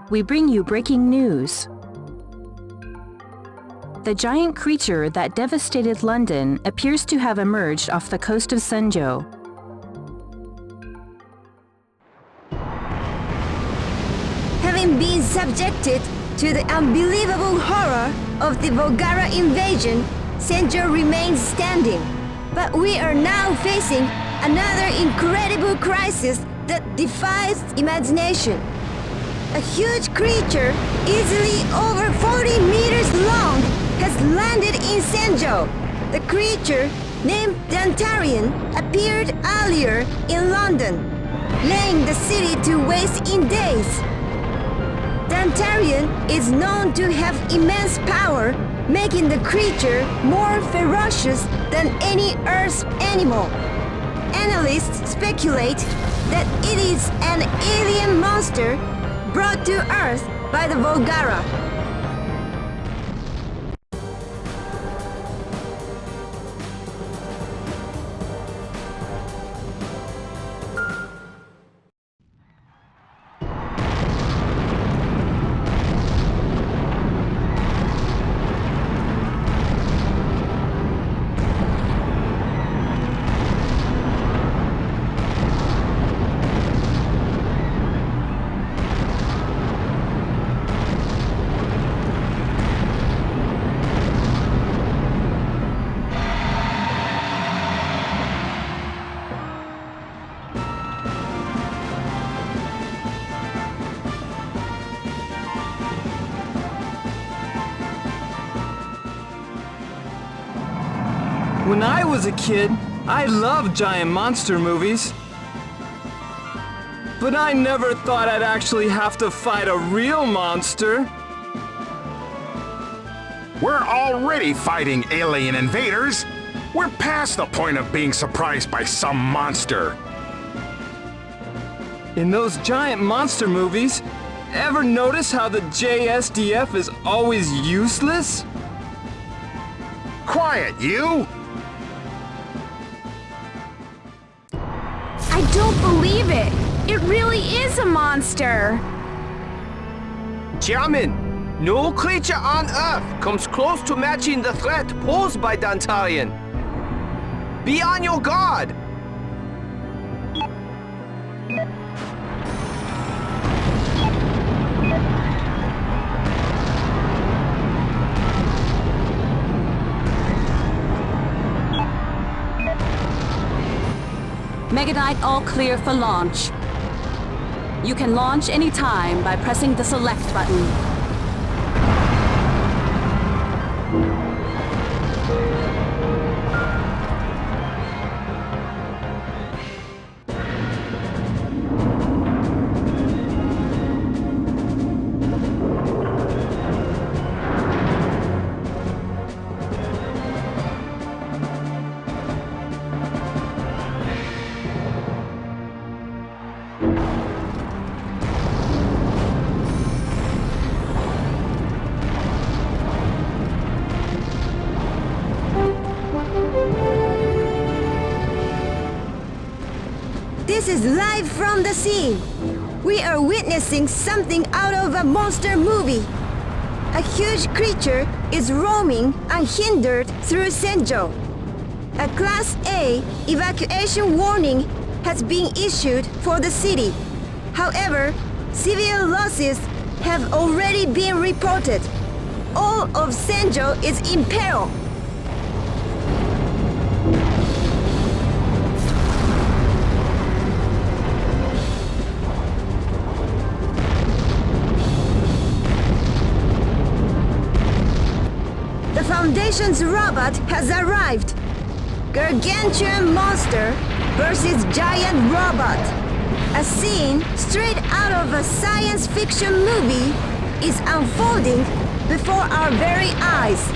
we bring you breaking news. The giant creature that devastated London appears to have emerged off the coast of Senjo. Having been subjected to the unbelievable horror of the Volgara invasion, Senjo remains standing. But we are now facing another incredible crisis that defies imagination. A huge creature, easily over 40 meters long, has landed in Senjo. The creature, named Dantarion, appeared earlier in London, laying the city to waste in days. Dantarion is known to have immense power, making the creature more ferocious than any Earth animal. Analysts speculate that it is an alien monster brought to Earth by the Volgara. When I was a kid, I loved giant monster movies. But I never thought I'd actually have to fight a real monster. We're already fighting alien invaders. We're past the point of being surprised by some monster. In those giant monster movies, ever notice how the JSDF is always useless? Quiet, you! I don't believe it! It really is a monster! Chairman, no creature on Earth comes close to matching the threat posed by Dantarion. Be on your guard! Mega Knight all clear for launch. You can launch anytime by pressing the select button. This is live from the scene. We are witnessing something out of a monster movie. A huge creature is roaming unhindered through Senjo. A Class A evacuation warning has been issued for the city. However, severe losses have already been reported. All of Senjo is in peril. The Foundation's robot has arrived. Gargantuan monster versus giant robot. A scene straight out of a science fiction movie is unfolding before our very eyes.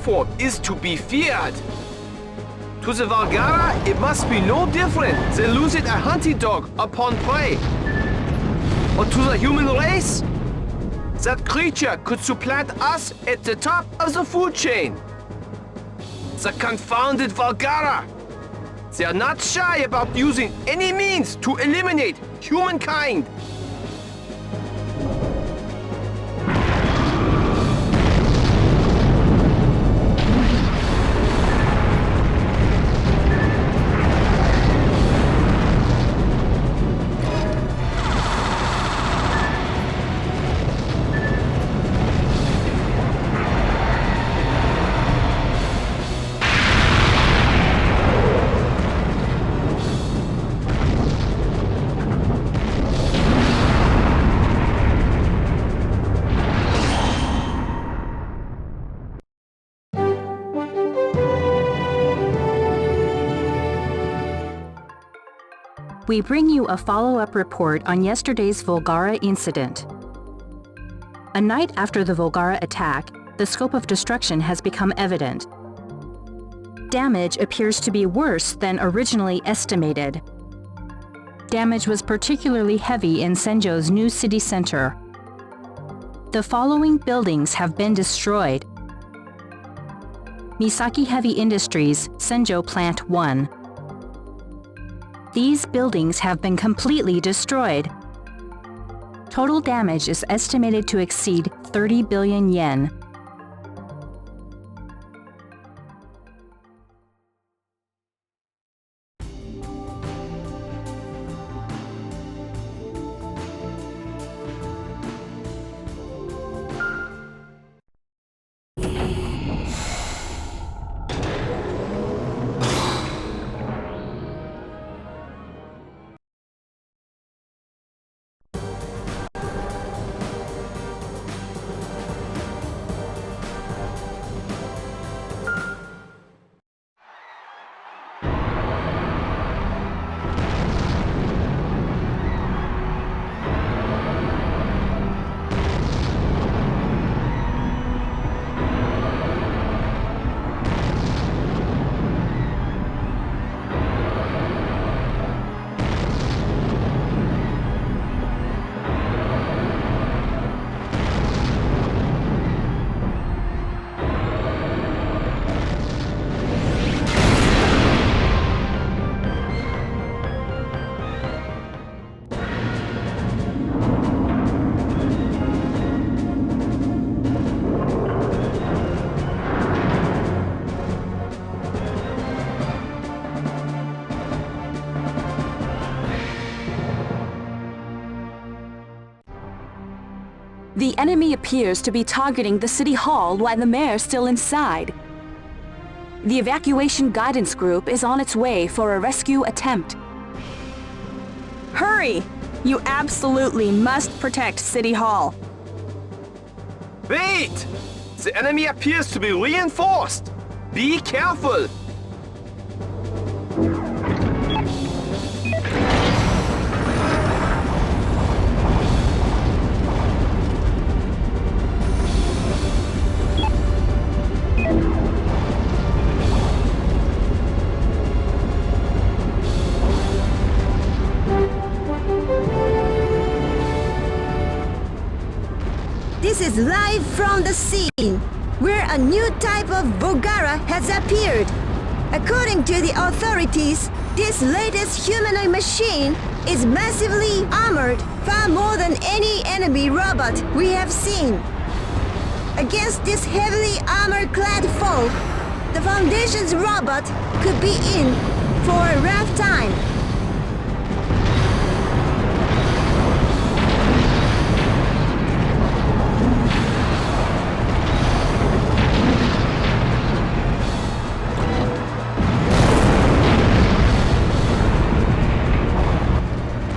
form is to be feared. To the Valhalla, it must be no different than losing a hunting dog upon prey. Or to the human race, that creature could supplant us at the top of the food chain. The confounded Valhalla. They are not shy about using any means to eliminate humankind. We bring you a follow-up report on yesterday's Volgara incident. A night after the Volgara attack, the scope of destruction has become evident. Damage appears to be worse than originally estimated. Damage was particularly heavy in Senjo's new city center. The following buildings have been destroyed. Misaki Heavy Industries, Senjo Plant 1. These buildings have been completely destroyed. Total damage is estimated to exceed 30 billion yen. The enemy appears to be targeting the city hall while the mayor's still inside. The evacuation guidance group is on its way for a rescue attempt. Hurry! You absolutely must protect City Hall. Wait! The enemy appears to be reinforced. Be careful. This is live from the scene, where a new type of Volgara has appeared. According to the authorities, this latest humanoid machine is massively armored, far more than any enemy robot we have seen. Against this heavily armor-clad foe, the Foundation's robot could be in for a rough time.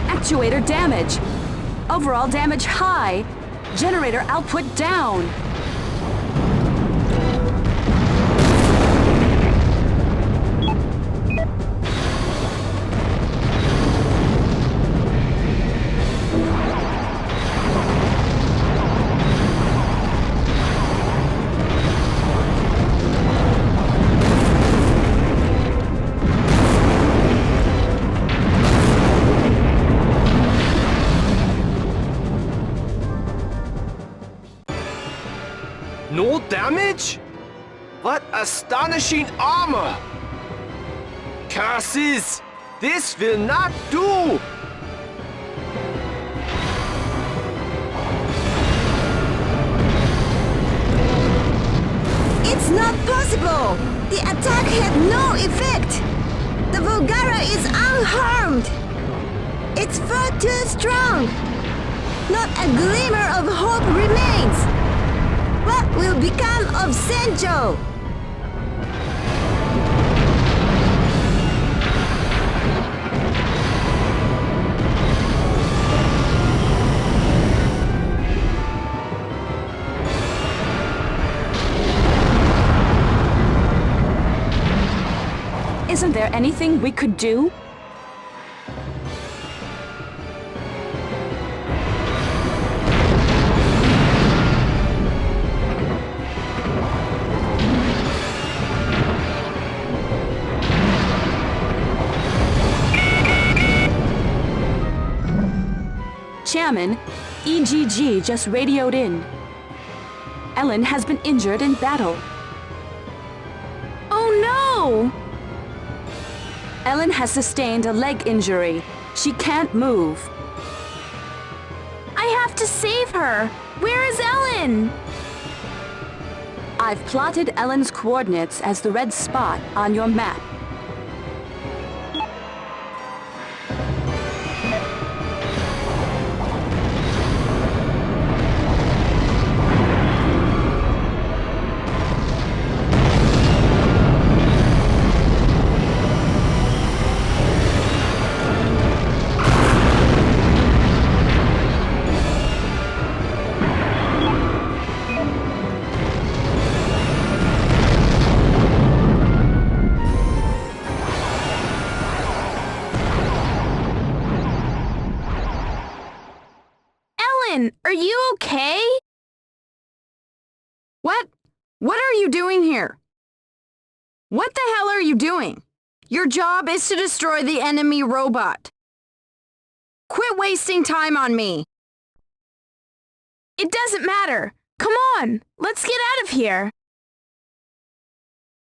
Actuator damage. Overall damage high. Generator output down. damage? What astonishing armor! Curses! This will not do! It's not possible! The attack had no effect! The Volgara is unharmed! It's far too strong! Not a glimmer of hope remains! What will become of Senjo? Isn't there anything we could do? Chairman, EGG just radioed in. Ellen has been injured in battle. Oh no! Ellen has sustained a leg injury. She can't move. I have to save her! Where is Ellen? I've plotted Ellen's coordinates as the red spot on your map. Are you okay? What? What are you doing here? What the hell are you doing? Your job is to destroy the enemy robot. Quit wasting time on me. It doesn't matter. Come on, let's get out of here.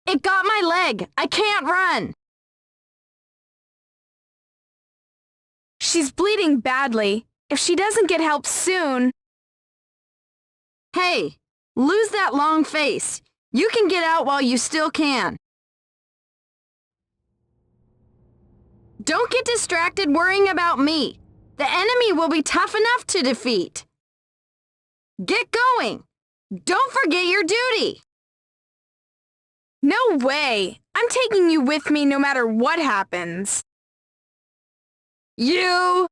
It got my leg. I can't run. She's bleeding badly. If she doesn't get help soon... Hey, lose that long face. You can get out while you still can. Don't get distracted worrying about me. The enemy will be tough enough to defeat. Get going. Don't forget your duty. No way! I'm taking you with me no matter what happens. You...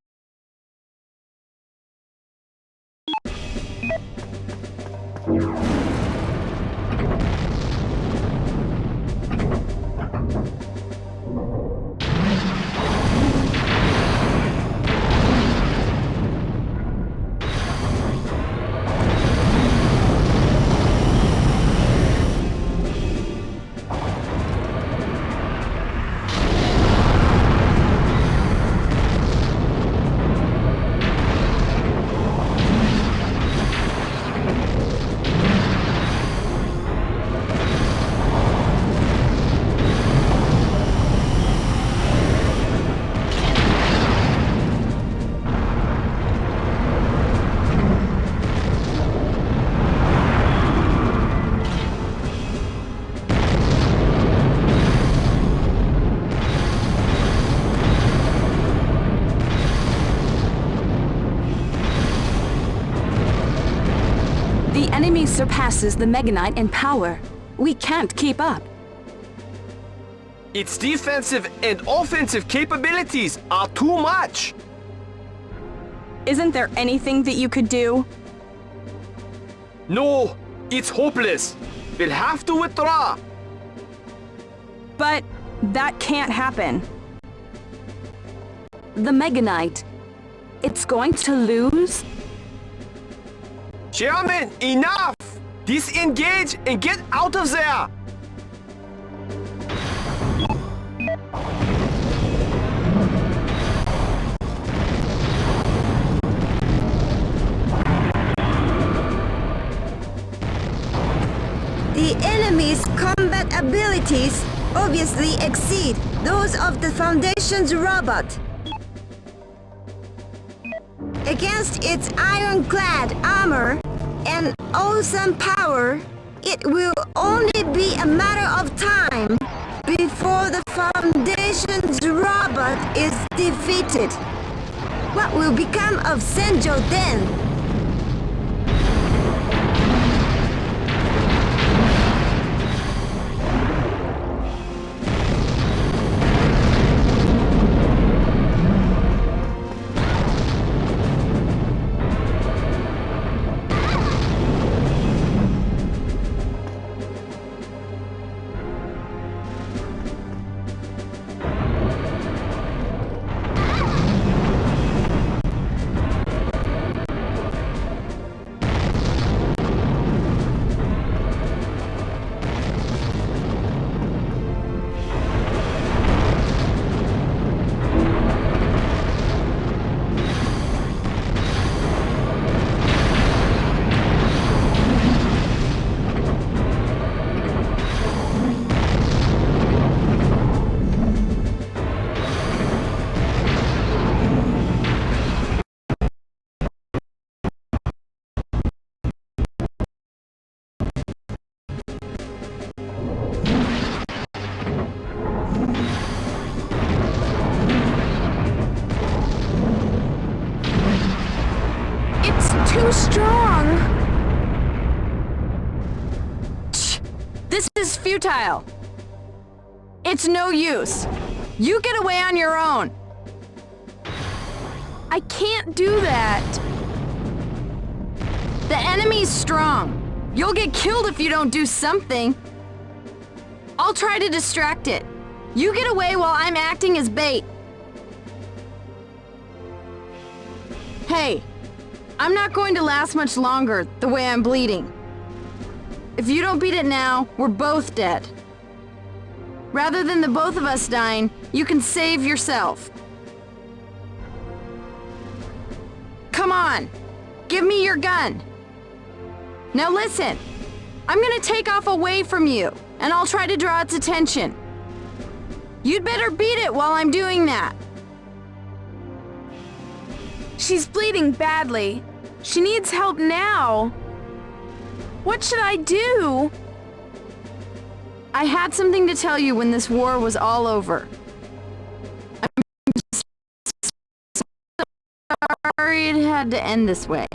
The enemy surpasses the Mega Knight in power. We can't keep up. Its defensive and offensive capabilities are too much. Isn't there anything that you could do? No, it's hopeless. We'll have to withdraw. But that can't happen. The Mega Knight, it's going to lose? Chairman, enough! Disengage and get out of there! The enemy's combat abilities obviously exceed those of the Foundation's robot. Against its ironclad armor and awesome power, it will only be a matter of time before the Foundation's robot is defeated. What will become of Senjo then? Too strong! This is futile. It's no use. You get away on your own. I can't do that. The enemy's strong. You'll get killed if you don't do something. I'll try to distract it. You get away while I'm acting as bait. Hey, I'm not going to last much longer the way I'm bleeding. If you don't beat it now, we're both dead. Rather than the both of us dying, you can save yourself. Come on, give me your gun. Now listen, I'm gonna take off away from you, and I'll try to draw its attention. You'd better beat it while I'm doing that. She's bleeding badly. She needs help now. What should I do? I had something to tell you when this war was all over. I'm sorry it had to end this way.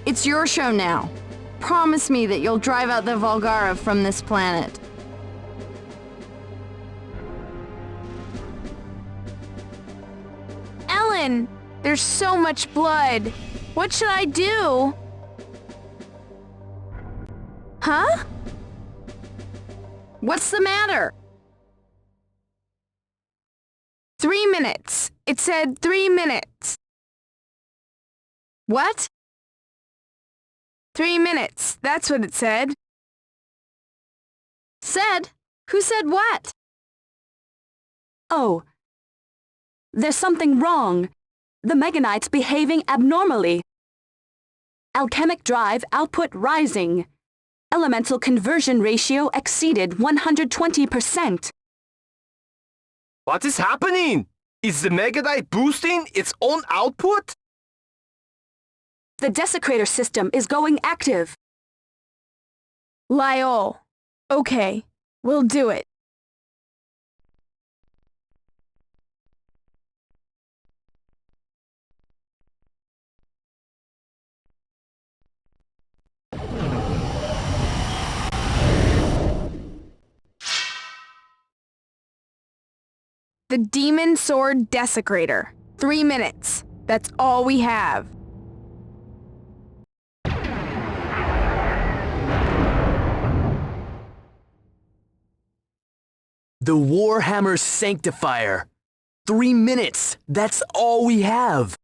It's your show now. Promise me that you'll drive out the Volgara from this planet. Ellen, there's so much blood. What should I do? Huh? What's the matter? 3 minutes. It said 3 minutes. What? 3 minutes. That's what it said. Said? Who said what? Oh. There's something wrong. The Meganite's behaving abnormally. Alchemic drive output rising. Elemental conversion ratio exceeded 120%. What is happening? Is the Megadite boosting its own output? The desecrator system is going active. Lyol. Okay, we'll do it. The Demon Sword Desecrator. 3 minutes. That's all we have. The Warhammer Sanctifier. 3 minutes. That's all we have.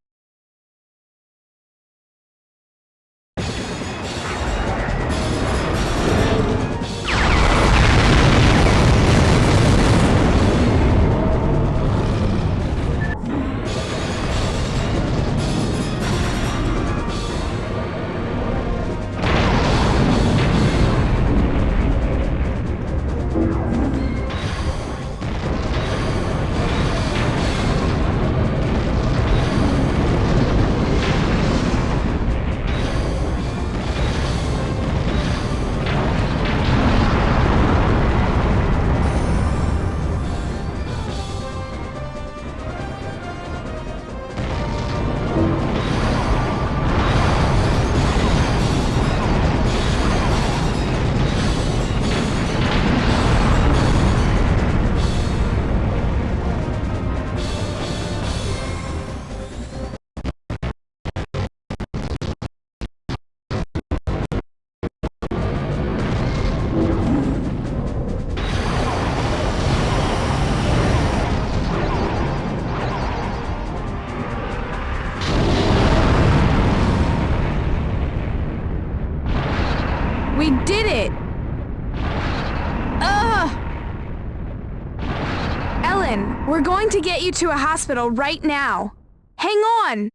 going to get you to a hospital right now. Hang on!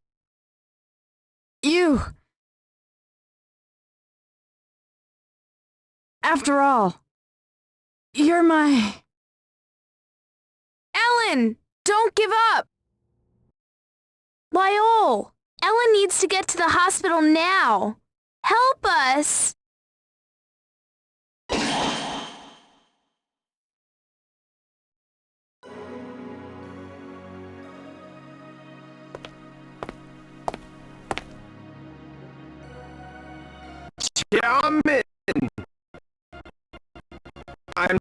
You... After all, you're my... Ellen! Don't give up! Lyol! Ellen needs to get to the hospital now. Help us! Chairman! I'm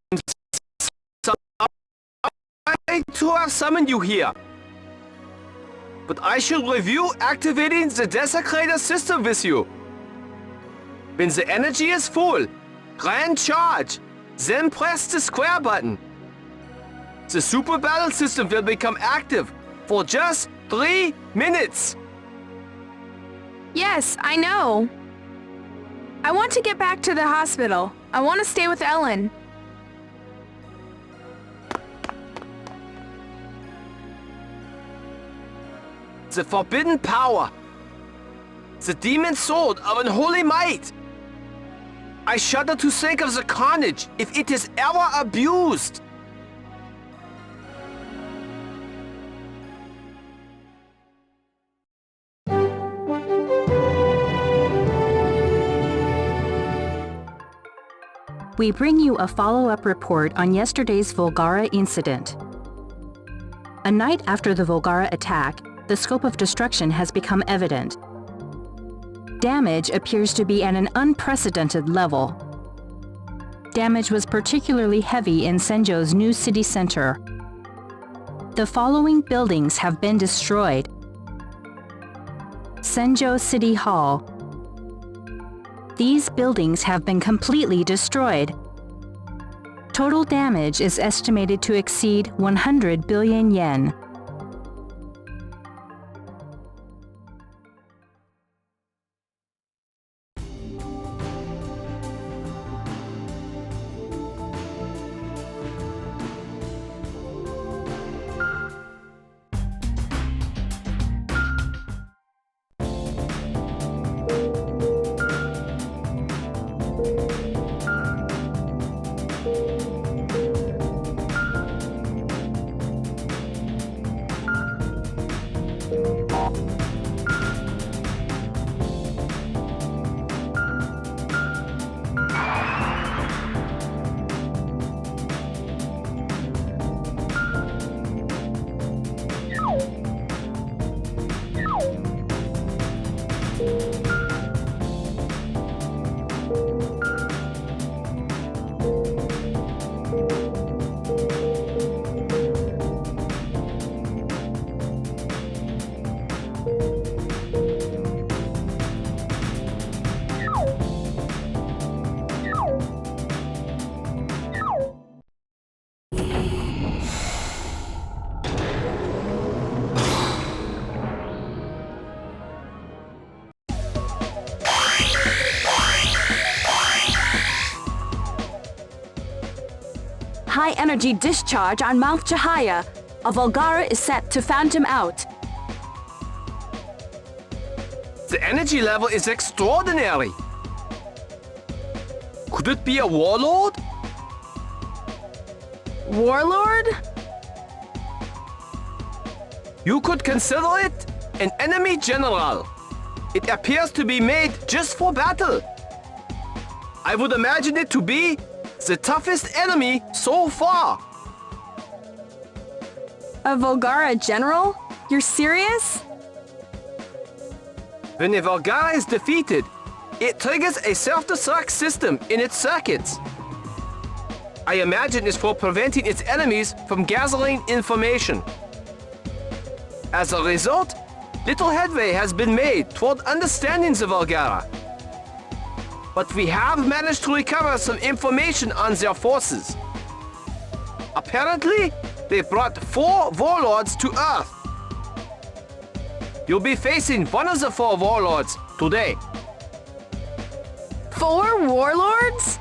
sorry to have summoned you here. But I should review activating the desecrator system with you. When the energy is full, grand charge, then press the square button. The super battle system will become active for just 3 minutes. Yes, I know. I want to get back to the hospital. I want to stay with Ellen. The forbidden power. The demon sword of unholy might. I shudder to think of the carnage if it is ever abused. We bring you a follow-up report on yesterday's Volgara incident. A night after the Volgara attack, the scope of destruction has become evident. Damage appears to be at an unprecedented level. Damage was particularly heavy in Senjo's new city center. The following buildings have been destroyed: Senjo City Hall. These buildings have been completely destroyed. Total damage is estimated to exceed 100 billion yen. High-energy discharge on Mount Chahaya. A Volgara is set to phantom out. The energy level is extraordinary. Could it be a warlord? Warlord? You could consider it an enemy general. It appears to be made just for battle. I would imagine it to be the toughest enemy so far. A Volgara general? You're serious? When a Volgara is defeated, it triggers a self-destruct system in its circuits. I imagine it's for preventing its enemies from gathering information. As a result, little headway has been made toward understanding the Volgara. But we have managed to recover some information on their forces. Apparently, they brought 4 Warlords to Earth. You'll be facing one of the 4 Warlords today. 4 Warlords?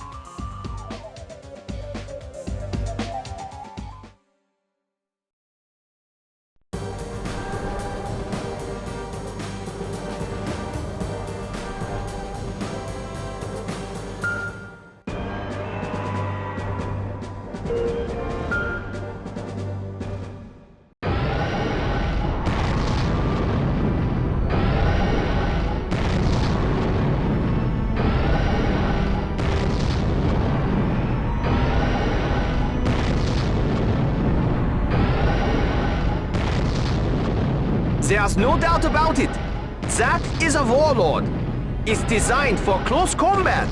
There's no doubt about it. That is a warlord. It's designed for close combat.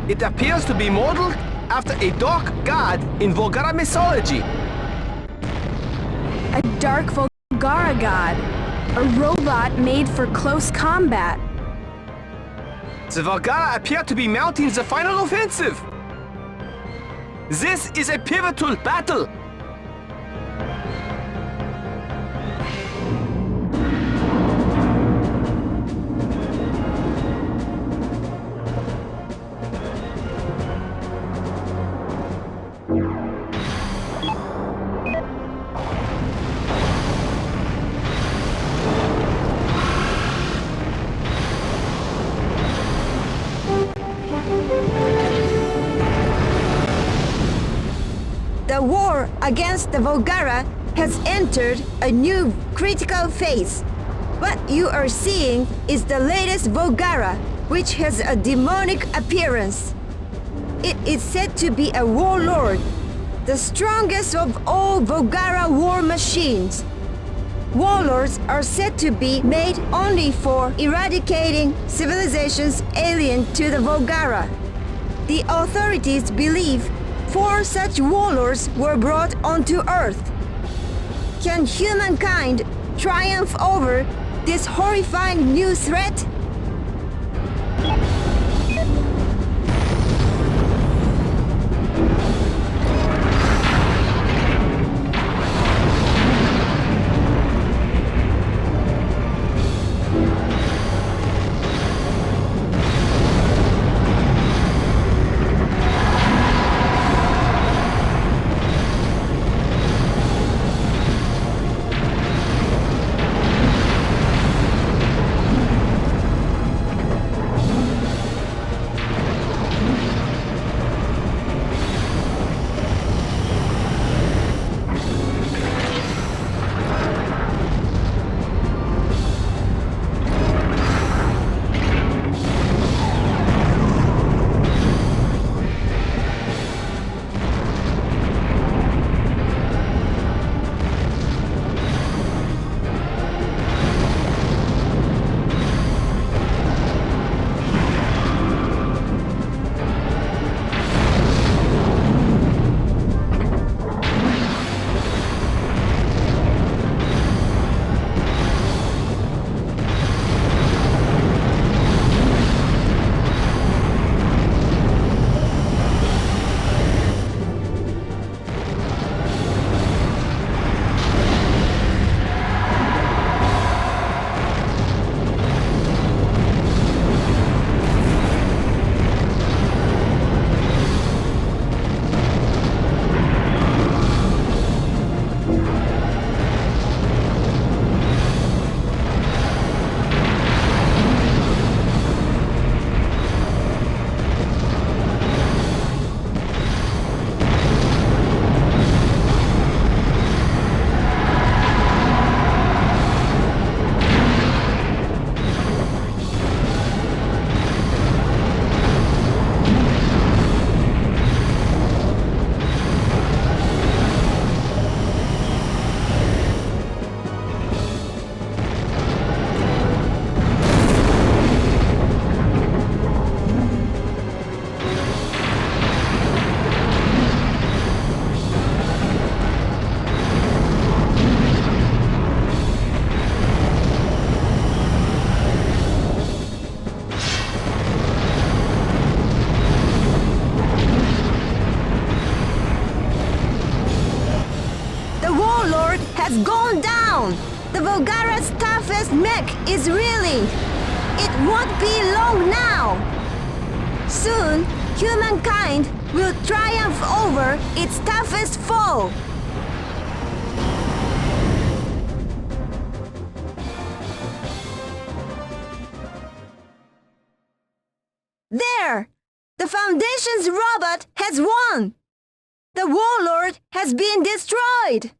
It appears to be modeled after a dark god in Volgara mythology. A dark Volgara god. A robot made for close combat. The Volgara appear to be mounting the final offensive. This is a pivotal battle. The war against the Volgara has entered a new critical phase. What you are seeing is the latest Volgara, which has a demonic appearance. It is said to be a warlord, the strongest of all Volgara war machines. Warlords are said to be made only for eradicating civilizations alien to the Volgara. The authorities believe 4 such warlords were brought onto Earth. Can humankind triumph over this horrifying new threat? has gone down! The Volgara's toughest mech is reeling! It won't be long now! Soon, humankind will triumph over its toughest foe! There! The Foundation's robot has won! The Warlord has been destroyed!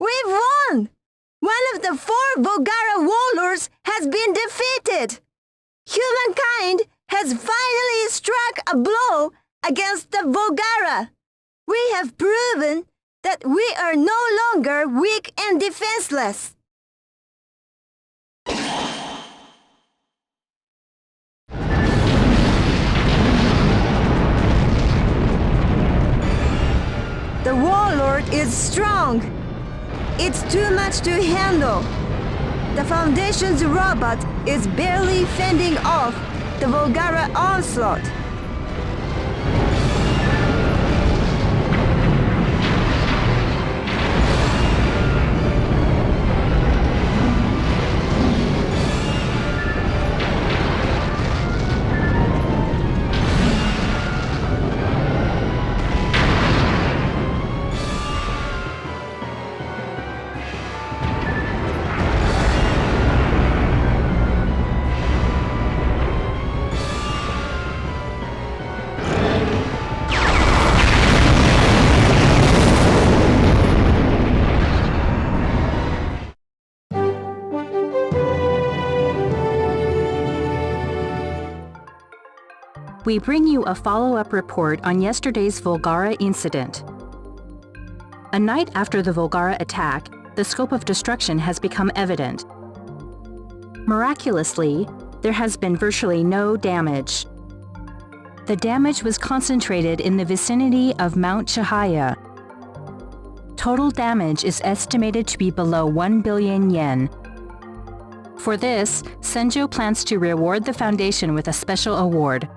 We've won! One of the 4 Volgara Warlords has been defeated! Humankind has finally struck a blow against the Volgara! We have proven that we are no longer weak and defenseless! effort is strong. It's too much to handle. The Foundation's robot is barely fending off the Volgara onslaught. We bring you a follow-up report on yesterday's Volgara incident. A night after the Volgara attack, the scope of destruction has become evident. Miraculously, there has been virtually no damage. The damage was concentrated in the vicinity of Mount Chihaya. Total damage is estimated to be below 1 billion yen. For this, Senjo plans to reward the Foundation with a special award.